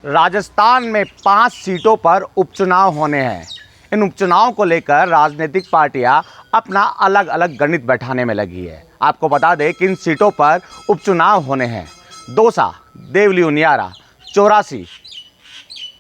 राजस्थान में 5 सीटों पर उपचुनाव होने हैं। इन उपचुनाव को लेकर राजनीतिक पार्टियां अपना अलग अलग गणित बैठाने में लगी है। आपको बता दें कि इन सीटों पर उपचुनाव होने हैं। दौसा, देवली उनियारा, चौरासी,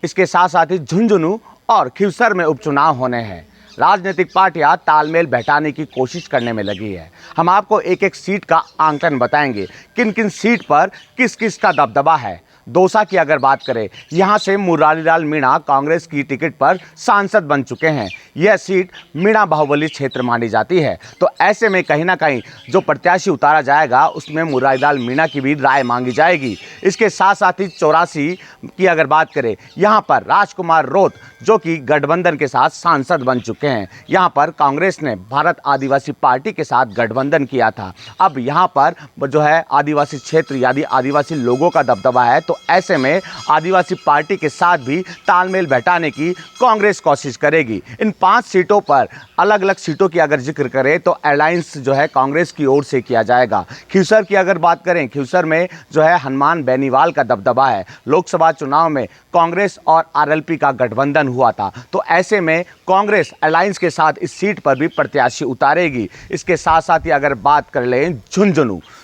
इसके साथ साथ ही झुंझुनू और खिवसर में उपचुनाव होने हैं। राजनीतिक पार्टियां तालमेल बैठाने की कोशिश करने में लगी है। हम आपको एक एक सीट का आंकलन बताएंगे, किन किन सीट पर किस किस का दबदबा है। दौसा की अगर बात करें, यहां से मुरारीलाल मीणा कांग्रेस की टिकट पर सांसद बन चुके हैं। यह सीट मीणा बाहुबली क्षेत्र मानी जाती है, तो ऐसे में कहीं ना कहीं जो प्रत्याशी उतारा जाएगा उसमें मुरारीलाल मीणा की भी राय मांगी जाएगी। इसके साथ साथ ही 84 की अगर बात करें, यहां पर राजकुमार रोत जो कि गठबंधन के साथ सांसद बन चुके हैं। यहां पर कांग्रेस ने भारत आदिवासी पार्टी के साथ गठबंधन किया था। अब यहां पर जो है आदिवासी क्षेत्र यानी आदिवासी लोगों का दबदबा है, तो ऐसे में आदिवासी पार्टी के साथ भी तालमेल बैठाने की कांग्रेस कोशिश करेगी। इन 5 सीटों पर अलग अलग सीटों की अगर जिक्र करें तो अलायंस जो है कांग्रेस की ओर से किया जाएगा। खिवसर की अगर बात करें, खिवसर में जो है हनुमान बेनीवाल का दबदबा है। लोकसभा चुनाव में कांग्रेस और आरएलपी का गठबंधन हुआ था, तो ऐसे में कांग्रेस अलायंस के साथ इस सीट पर भी प्रत्याशी उतारेगी। इसके साथ साथ ही अगर बात कर लें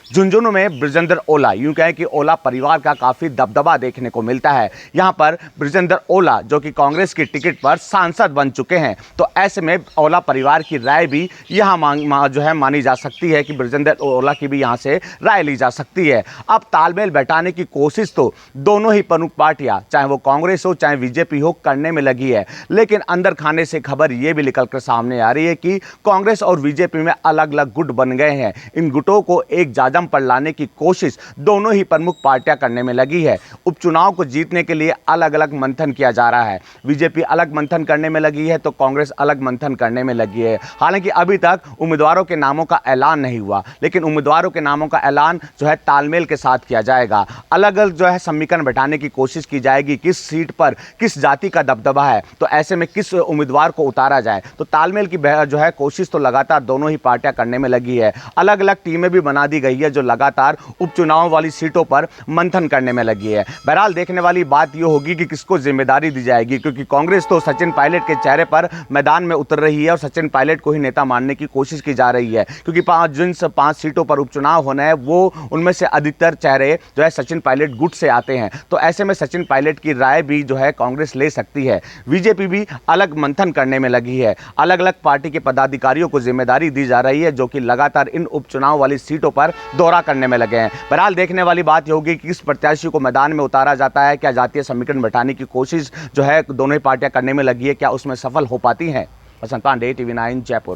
झुंझुनू में ब्रजेंद्र ओला, यूं कहें कि ओला परिवार का काफ़ी दबदबा देखने को मिलता है। यहां पर ब्रजेंद्र ओला जो कि कांग्रेस की टिकट पर सांसद बन चुके हैं, तो ऐसे में ओला परिवार की राय भी यहां जो है मानी जा सकती है कि ब्रजेंद्र ओला की भी यहां से राय ली जा सकती है। अब तालमेल बैठाने की कोशिश तो दोनों ही प्रमुख पार्टियां, चाहे वो कांग्रेस हो चाहे बीजेपी हो, करने में लगी है। लेकिन अंदर खाने से खबर यह भी निकल कर सामने आ रही है कि कांग्रेस और बीजेपी में अलग अलग गुट बन गए हैं। इन गुटों को एक जाजम पर लाने की कोशिश दोनों ही प्रमुख पार्टियां करने में लगी है। उपचुनाव को जीतने के लिए अलग अलग मंथन किया जा रहा है। बीजेपी अलग मंथन करने में लगी है तो कांग्रेस अलग मंथन करने में लगी है। हालांकि अभी तक उम्मीदवारों के नामों का ऐलान नहीं हुआ, लेकिन उम्मीदवारों के नामों का ऐलान जो है तालमेल के साथ किया जाएगा। अलग अलग जो है समीकरण बैठाने की कोशिश की जाएगी, किस सीट पर किस जाति का दबदबा है, तो ऐसे में किस उम्मीदवार को उतारा जाए। तो तालमेल की जो है कोशिश तो लगातार दोनों ही पार्टियां करने में लगी है। अलग अलग टीमें भी बना दी गई है जो लगातार उपचुनाव वाली सीटों पर मंथन करने में लगी है। बहरहाल देखने वाली बात यह होगी कि किसको जिम्मेदारी दी जाएगी, क्योंकि कांग्रेस तो सचिन पायलट के चेहरे पर मैदान में उतर रही है और सचिन पायलट को ही नेता मानने की कोशिश की जा रही है, क्योंकि जिन 5 सीटों पर उपचुनाव होना है वो उनमें से अधिकतर चेहरे जो है सचिन पायलट गुट से आते हैं। तो ऐसे में सचिन पायलट की राय भी जो है कांग्रेस ले सकती है। बीजेपी भी अलग मंथन करने में लगी है। अलग अलग पार्टी के पदाधिकारियों को जिम्मेदारी दी जा रही है जो कि लगातार इन उपचुनाव वाली सीटों पर दौरा करने में लगे हैं। बहरहाल देखने वाली बात यह होगी कि किस प्रत्याशी को मैदान में उतारा जाता है। क्या जातीय समीकरण बैठाने की कोशिश जो है दोनों ही पार्टियां करने में लगी है, क्या उसमें सफल हो पाती हैं? वसंत पांडे, TV9 जयपुर।